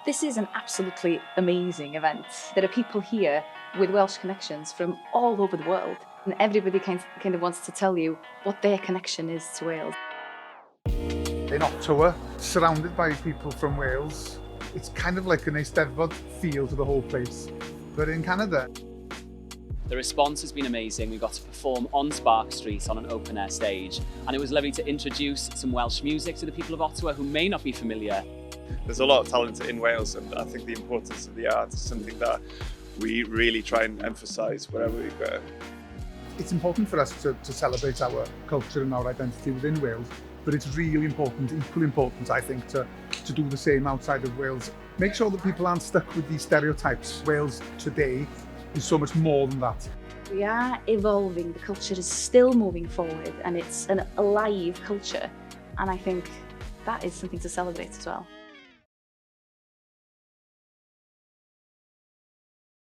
This is an absolutely amazing event. There are people here with Welsh connections from all over the world, and everybody kind of wants to tell you what their connection is to Wales. In Ottawa, surrounded by people from Wales, it's kind of like an Eisteddfod feel to the whole place. But in Canada, the response has been amazing. We got to perform on Spark Street on an open air stage, and it was lovely to introduce some Welsh music to the people of Ottawa who may not be familiar. There's a lot of talent in Wales, and I think the importance of the arts is something that we really try and emphasise wherever we go. It's important for us to celebrate our culture and our identity within Wales, but it's really important, equally important, I think, to do the same outside of Wales. Make sure that people aren't stuck with these stereotypes. Wales today is so much more than that. We are evolving, the culture is still moving forward, and it's an alive culture, and I think that is something to celebrate as well.